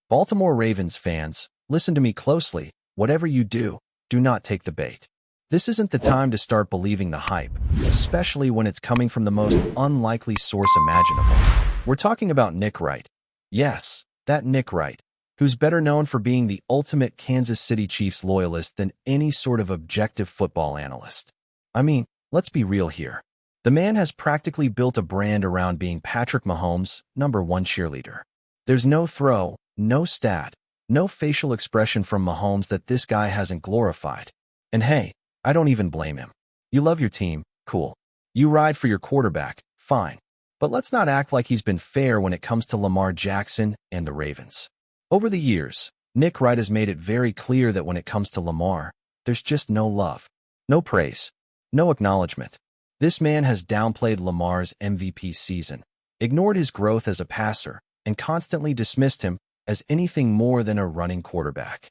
Baltimore Ravens fans, listen to me closely. Whatever you do, do not take the bait. This isn't the time to start believing the hype, especially when it's coming from the most unlikely source imaginable. We're talking about Nick Wright. Yes, that Nick Wright, who's better known for being the ultimate Kansas City Chiefs loyalist than any sort of objective football analyst. I mean, let's be real here. The man has practically built a brand around being Patrick Mahomes' #1 cheerleader. There's no throw, no stat, no facial expression from Mahomes that this guy hasn't glorified. And hey, I don't even blame him. You love your team, cool. You ride for your quarterback, fine. But let's not act like he's been fair when it comes to Lamar Jackson and the Ravens. Over the years, Nick Wright has made it very clear that when it comes to Lamar, there's just no love, no praise, no acknowledgement. This man has downplayed Lamar's MVP season, ignored his growth as a passer, and constantly dismissed him as anything more than a running quarterback.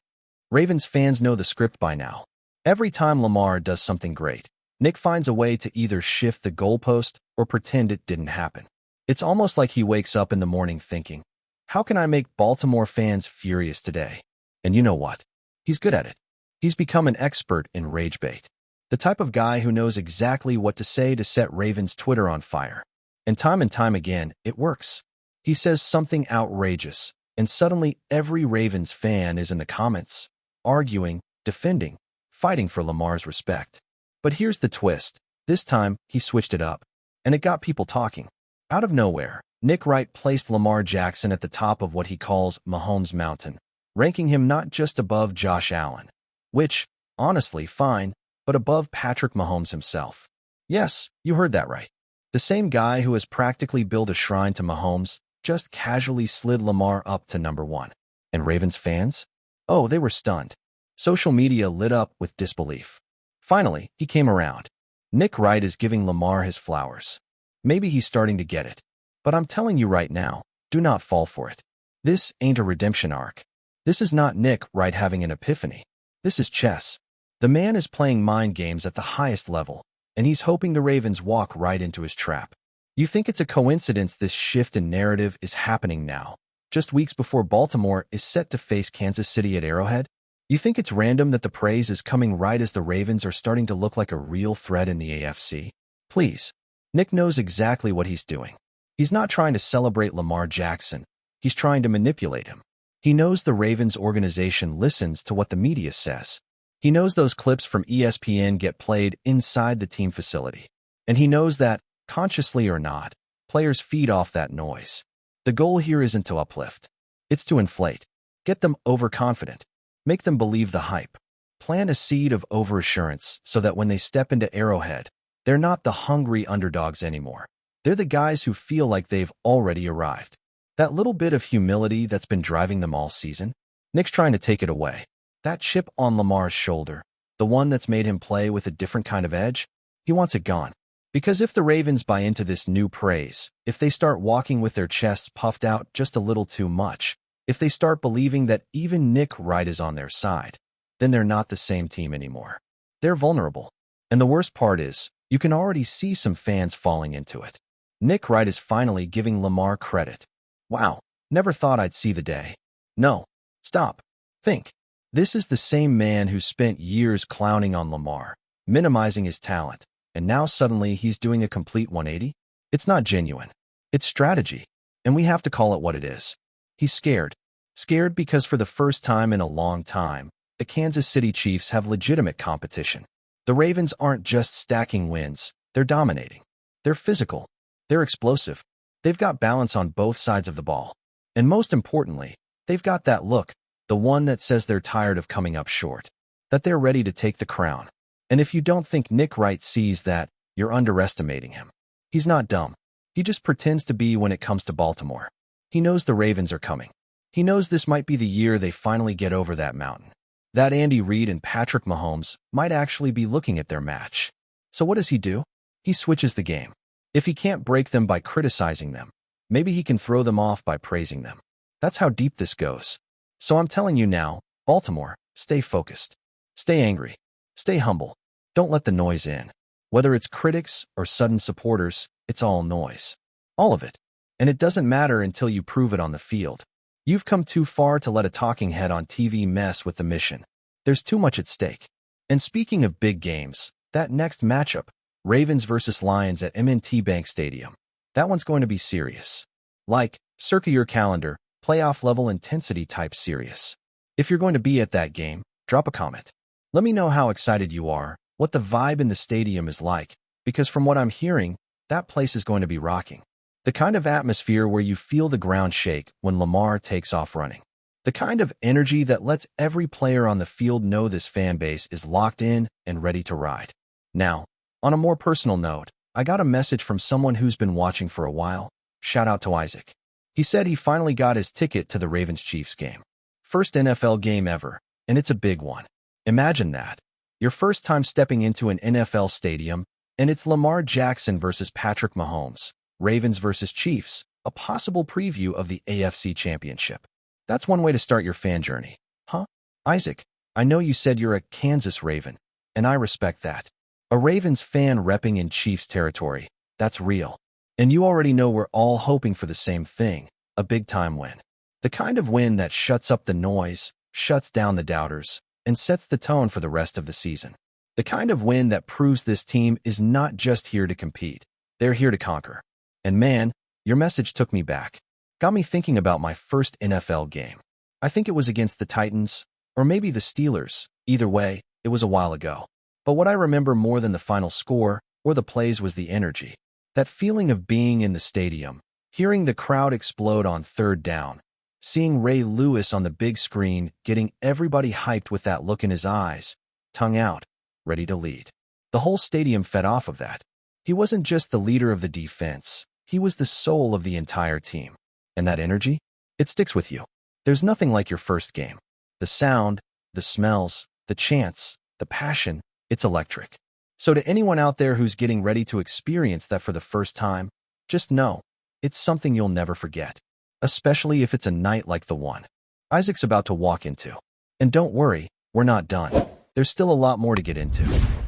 Ravens fans know the script by now. Every time Lamar does something great, Nick finds a way to either shift the goalpost or pretend it didn't happen. It's almost like he wakes up in the morning thinking, how can I make Baltimore fans furious today? And you know what? He's good at it. He's become an expert in rage bait. The type of guy who knows exactly what to say to set Ravens Twitter on fire. And time again, it works. He says something outrageous, and suddenly every Ravens fan is in the comments, arguing, defending, fighting for Lamar's respect. But here's the twist. This time, he switched it up, and it got people talking. Out of nowhere, Nick Wright placed Lamar Jackson at the top of what he calls Mahomes Mountain, ranking him not just above Josh Allen, which, honestly, fine, but above Patrick Mahomes himself. Yes, you heard that right. The same guy who has practically built a shrine to Mahomes just casually slid Lamar up to #1. And Ravens fans? Oh, they were stunned. Social media lit up with disbelief. Finally, he came around. Nick Wright is giving Lamar his flowers. Maybe he's starting to get it. But I'm telling you right now, do not fall for it. This ain't a redemption arc. This is not Nick Wright having an epiphany. This is chess. The man is playing mind games at the highest level, and he's hoping the Ravens walk right into his trap. You think it's a coincidence this shift in narrative is happening now, just weeks before Baltimore is set to face Kansas City at Arrowhead? You think it's random that the praise is coming right as the Ravens are starting to look like a real threat in the AFC? Please. Nick knows exactly what he's doing. He's not trying to celebrate Lamar Jackson. He's trying to manipulate him. He knows the Ravens organization listens to what the media says. He knows those clips from ESPN get played inside the team facility. And he knows that, consciously or not, players feed off that noise. The goal here isn't to uplift. It's to inflate. Get them overconfident. Make them believe the hype. Plant a seed of overassurance so that when they step into Arrowhead, they're not the hungry underdogs anymore. They're the guys who feel like they've already arrived. That little bit of humility that's been driving them all season, Nick's trying to take it away. That chip on Lamar's shoulder, the one that's made him play with a different kind of edge, he wants it gone. Because if the Ravens buy into this new praise, if they start walking with their chests puffed out just a little too much, if they start believing that even Nick Wright is on their side, then they're not the same team anymore. They're vulnerable. And the worst part is, you can already see some fans falling into it. Nick Wright is finally giving Lamar credit. Wow, never thought I'd see the day. No, stop. Think. This is the same man who spent years clowning on Lamar, minimizing his talent, and now suddenly he's doing a complete 180? It's not genuine. It's strategy, and we have to call it what it is. He's scared. Scared because for the first time in a long time, the Kansas City Chiefs have legitimate competition. The Ravens aren't just stacking wins, they're dominating. They're physical. They're explosive. They've got balance on both sides of the ball. And most importantly, they've got that look, the one that says they're tired of coming up short, that they're ready to take the crown. And if you don't think Nick Wright sees that, you're underestimating him. He's not dumb. He just pretends to be when it comes to Baltimore. He knows the Ravens are coming. He knows this might be the year they finally get over that mountain. That Andy Reid and Patrick Mahomes might actually be looking at their match. So what does he do? He switches the game. If he can't break them by criticizing them, maybe he can throw them off by praising them. That's how deep this goes. So I'm telling you now, Baltimore, stay focused. Stay angry. Stay humble. Don't let the noise in. Whether it's critics or sudden supporters, it's all noise. All of it. And it doesn't matter until you prove it on the field. You've come too far to let a talking head on TV mess with the mission. There's too much at stake. And speaking of big games, that next matchup, Ravens versus Lions at M&T Bank Stadium, that one's going to be serious. Like, circa your calendar, playoff-level intensity type serious. If you're going to be at that game, drop a comment. Let me know how excited you are, what the vibe in the stadium is like, because from what I'm hearing, that place is going to be rocking. The kind of atmosphere where you feel the ground shake when Lamar takes off running. The kind of energy that lets every player on the field know this fan base is locked in and ready to ride. Now, on a more personal note, I got a message from someone who's been watching for a while. Shout out to Isaac. He said he finally got his ticket to the Ravens-Chiefs game. First NFL game ever, and it's a big one. Imagine that. Your first time stepping into an NFL stadium, and it's Lamar Jackson versus Patrick Mahomes, Ravens versus Chiefs, a possible preview of the AFC Championship. That's one way to start your fan journey. Huh? Isaac, I know you said you're a Kansas Raven, and I respect that. A Ravens fan repping in Chiefs territory, that's real. And you already know we're all hoping for the same thing, a big-time win. The kind of win that shuts up the noise, shuts down the doubters, and sets the tone for the rest of the season. The kind of win that proves this team is not just here to compete, they're here to conquer. And man, your message took me back. Got me thinking about my first NFL game. I think it was against the Titans, or maybe the Steelers. Either way, it was a while ago. But what I remember more than the final score or the plays was the energy. That feeling of being in the stadium, hearing the crowd explode on third down, seeing Ray Lewis on the big screen, getting everybody hyped with that look in his eyes, tongue out, ready to lead. The whole stadium fed off of that. He wasn't just the leader of the defense, he was the soul of the entire team. And that energy? It sticks with you. There's nothing like your first game. The sound, the smells, the chants, the passion, it's electric. So to anyone out there who's getting ready to experience that for the first time, just know, it's something you'll never forget. Especially if it's a night like the one Isaac's about to walk into. And don't worry, we're not done. There's still a lot more to get into.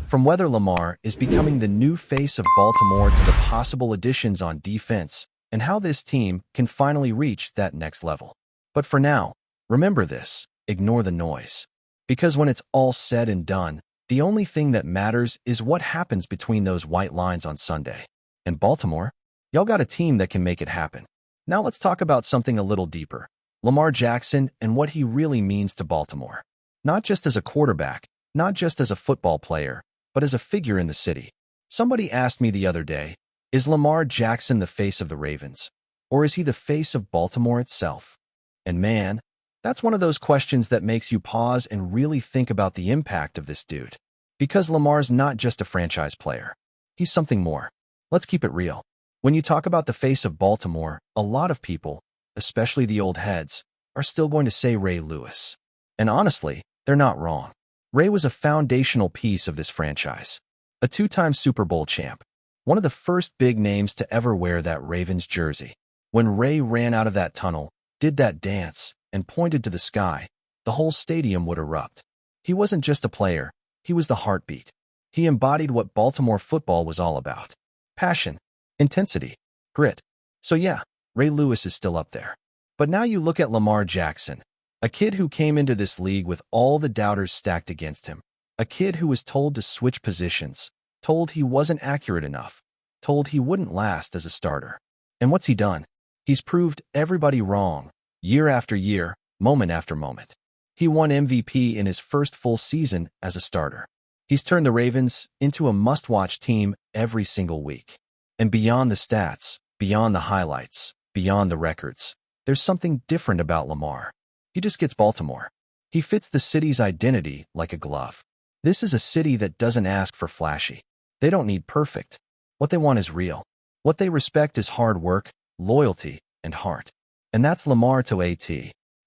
From whether Lamar is becoming the new face of Baltimore to the possible additions on defense, and how this team can finally reach that next level. But for now, remember this, ignore the noise. Because when it's all said and done, the only thing that matters is what happens between those white lines on Sunday. And Baltimore, y'all got a team that can make it happen. Now let's talk about something a little deeper. Lamar Jackson and what he really means to Baltimore. Not just as a quarterback, not just as a football player, but as a figure in the city. Somebody asked me the other day, is Lamar Jackson the face of the Ravens? Or is he the face of Baltimore itself? And man, that's one of those questions that makes you pause and really think about the impact of this dude. Because Lamar's not just a franchise player. He's something more. Let's keep it real. When you talk about the face of Baltimore, a lot of people, especially the old heads, are still going to say Ray Lewis. And honestly, they're not wrong. Ray was a foundational piece of this franchise. A two-time Super Bowl champ. One of the first big names to ever wear that Ravens jersey. When Ray ran out of that tunnel, did that dance, and pointed to the sky, the whole stadium would erupt. He wasn't just a player, he was the heartbeat. He embodied what Baltimore football was all about. Passion, intensity, grit. So yeah, Ray Lewis is still up there. But now you look at Lamar Jackson, a kid who came into this league with all the doubters stacked against him. A kid who was told to switch positions, told he wasn't accurate enough, told he wouldn't last as a starter. And what's he done? He's proved everybody wrong, year after year, moment after moment. He won MVP in his first full season as a starter. He's turned the Ravens into a must-watch team every single week. And beyond the stats, beyond the highlights, beyond the records, there's something different about Lamar. He just gets Baltimore. He fits the city's identity like a glove. This is a city that doesn't ask for flashy. They don't need perfect. What they want is real. What they respect is hard work, loyalty, and heart. And that's Lamar to AT.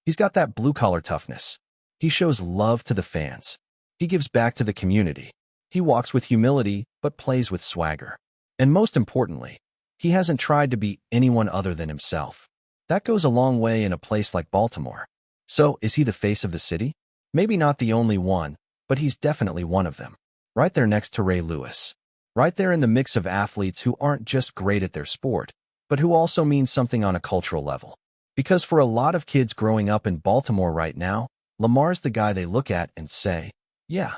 He's got that blue-collar toughness. He shows love to the fans. He gives back to the community. He walks with humility, but plays with swagger. And most importantly, he hasn't tried to be anyone other than himself. That goes a long way in a place like Baltimore. So, is he the face of the city? Maybe not the only one, but he's definitely one of them. Right there next to Ray Lewis. Right there in the mix of athletes who aren't just great at their sport, but who also mean something on a cultural level. Because for a lot of kids growing up in Baltimore right now, Lamar's the guy they look at and say, yeah,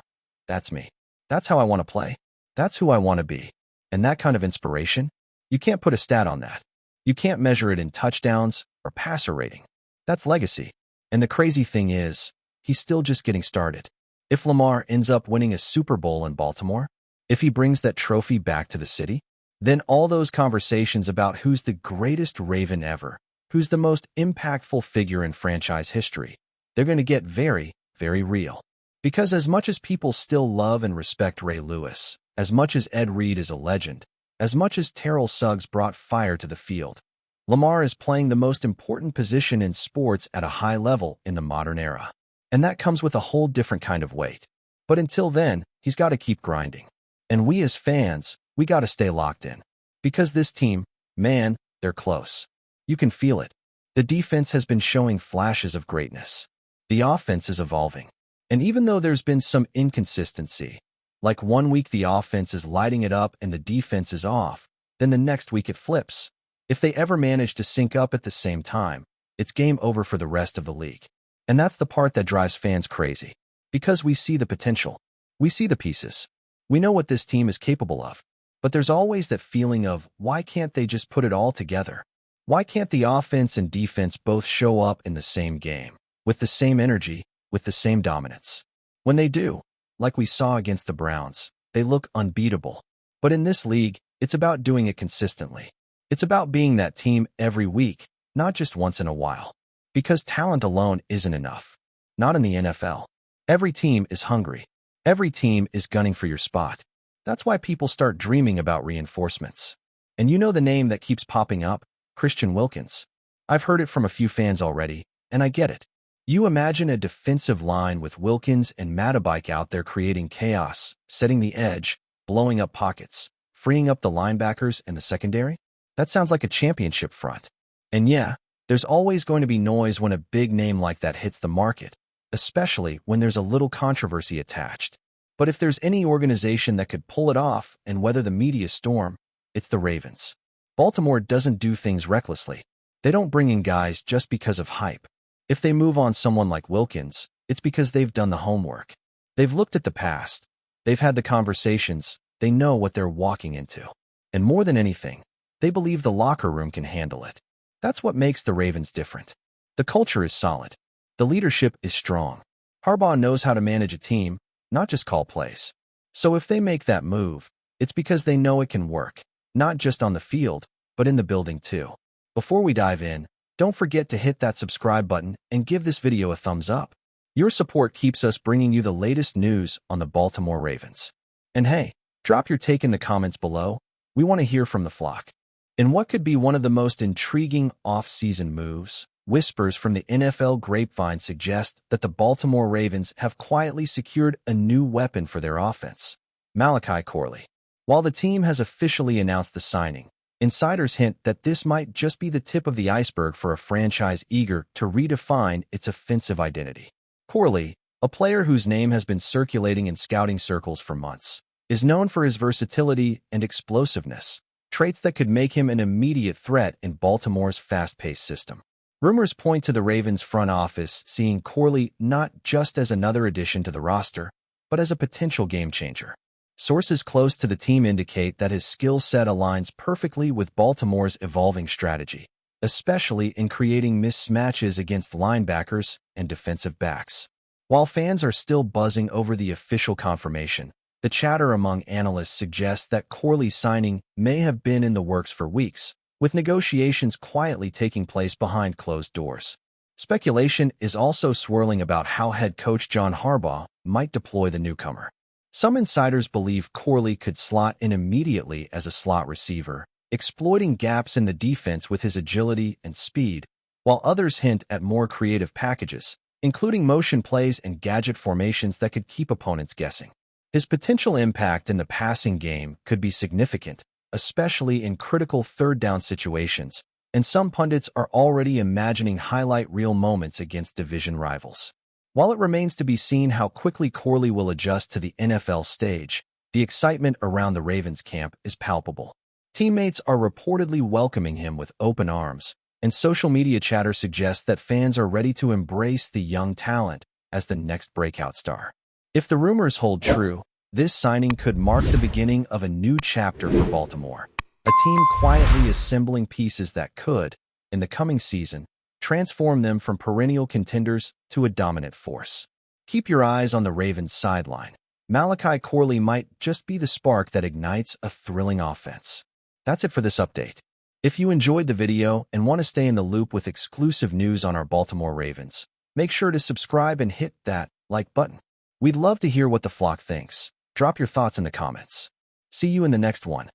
that's me. That's how I want to play. That's who I want to be. And that kind of inspiration, you can't put a stat on that. You can't measure it in touchdowns or passer rating. That's legacy. And the crazy thing is, he's still just getting started. If Lamar ends up winning a Super Bowl in Baltimore, if he brings that trophy back to the city, then all those conversations about who's the greatest Raven ever, who's the most impactful figure in franchise history, they're going to get very, very real. Because as much as people still love and respect Ray Lewis, as much as Ed Reed is a legend, as much as Terrell Suggs brought fire to the field, Lamar is playing the most important position in sports at a high level in the modern era. And that comes with a whole different kind of weight. But until then, he's got to keep grinding. And we as fans, we got to stay locked in. Because this team, man, they're close. You can feel it. The defense has been showing flashes of greatness. The offense is evolving. And even though there's been some inconsistency, like one week the offense is lighting it up and the defense is off, then the next week it flips. If they ever manage to sync up at the same time, it's game over for the rest of the league. And that's the part that drives fans crazy. Because we see the potential. We see the pieces. We know what this team is capable of. But there's always that feeling of, why can't they just put it all together? Why can't the offense and defense both show up in the same game, with the same energy, with the same dominance? When they do, like we saw against the Browns, they look unbeatable. But in this league, it's about doing it consistently. It's about being that team every week, not just once in a while. Because talent alone isn't enough. Not in the NFL. Every team is hungry. Every team is gunning for your spot. That's why people start dreaming about reinforcements. And you know the name that keeps popping up? Christian Wilkins. I've heard it from a few fans already, and I get it. You imagine a defensive line with Wilkins and Matabike out there creating chaos, setting the edge, blowing up pockets, freeing up the linebackers and the secondary? That sounds like a championship front. And yeah, there's always going to be noise when a big name like that hits the market, especially when there's a little controversy attached. But if there's any organization that could pull it off and weather the media storm, it's the Ravens. Baltimore doesn't do things recklessly. They don't bring in guys just because of hype. If they move on someone like Wilkins, it's because they've done the homework. They've looked at the past. They've had the conversations. They know what they're walking into. And more than anything, they believe the locker room can handle it. That's what makes the Ravens different. The culture is solid. The leadership is strong. Harbaugh knows how to manage a team, not just call plays. So if they make that move, it's because they know it can work, not just on the field, but in the building too. Before we dive in, don't forget to hit that subscribe button and give this video a thumbs up. Your support keeps us bringing you the latest news on the Baltimore Ravens. And hey, drop your take in the comments below. We want to hear from the flock. In what could be one of the most intriguing off-season moves, whispers from the NFL grapevine suggest that the Baltimore Ravens have quietly secured a new weapon for their offense, MALACHI CORLEY. While the team has officially announced the signing, insiders hint that this might just be the tip of the iceberg for a franchise eager to redefine its offensive identity. Corley, a player whose name has been circulating in scouting circles for months, is known for his versatility and explosiveness, traits that could make him an immediate threat in Baltimore's fast-paced system. Rumors point to the Ravens front office seeing Corley not just as another addition to the roster, but as a potential game-changer. Sources close to the team indicate that his skill set aligns perfectly with Baltimore's evolving strategy, especially in creating mismatches against linebackers and defensive backs. While fans are still buzzing over the official confirmation, the chatter among analysts suggests that Corley's signing may have been in the works for weeks, with negotiations quietly taking place behind closed doors. Speculation is also swirling about how head coach John Harbaugh might deploy the newcomer. Some insiders believe Corley could slot in immediately as a slot receiver, exploiting gaps in the defense with his agility and speed, while others hint at more creative packages, including motion plays and gadget formations that could keep opponents guessing. His potential impact in the passing game could be significant, especially in critical third-down situations, and some pundits are already imagining highlight reel moments against division rivals. While it remains to be seen how quickly Corley will adjust to the NFL stage, the excitement around the Ravens camp is palpable. Teammates are reportedly welcoming him with open arms, and social media chatter suggests that fans are ready to embrace the young talent as the next breakout star. If the rumors hold true, this signing could mark the beginning of a new chapter for Baltimore, a team quietly assembling pieces that could, in the coming season, transform them from perennial contenders to a dominant force. Keep your eyes on the Ravens' sideline. Malachi Corley might just be the spark that ignites a thrilling offense. That's it for this update. If you enjoyed the video and want to stay in the loop with exclusive news on our Baltimore Ravens, make sure to subscribe and hit that like button. We'd love to hear what the flock thinks. Drop your thoughts in the comments. See you in the next one.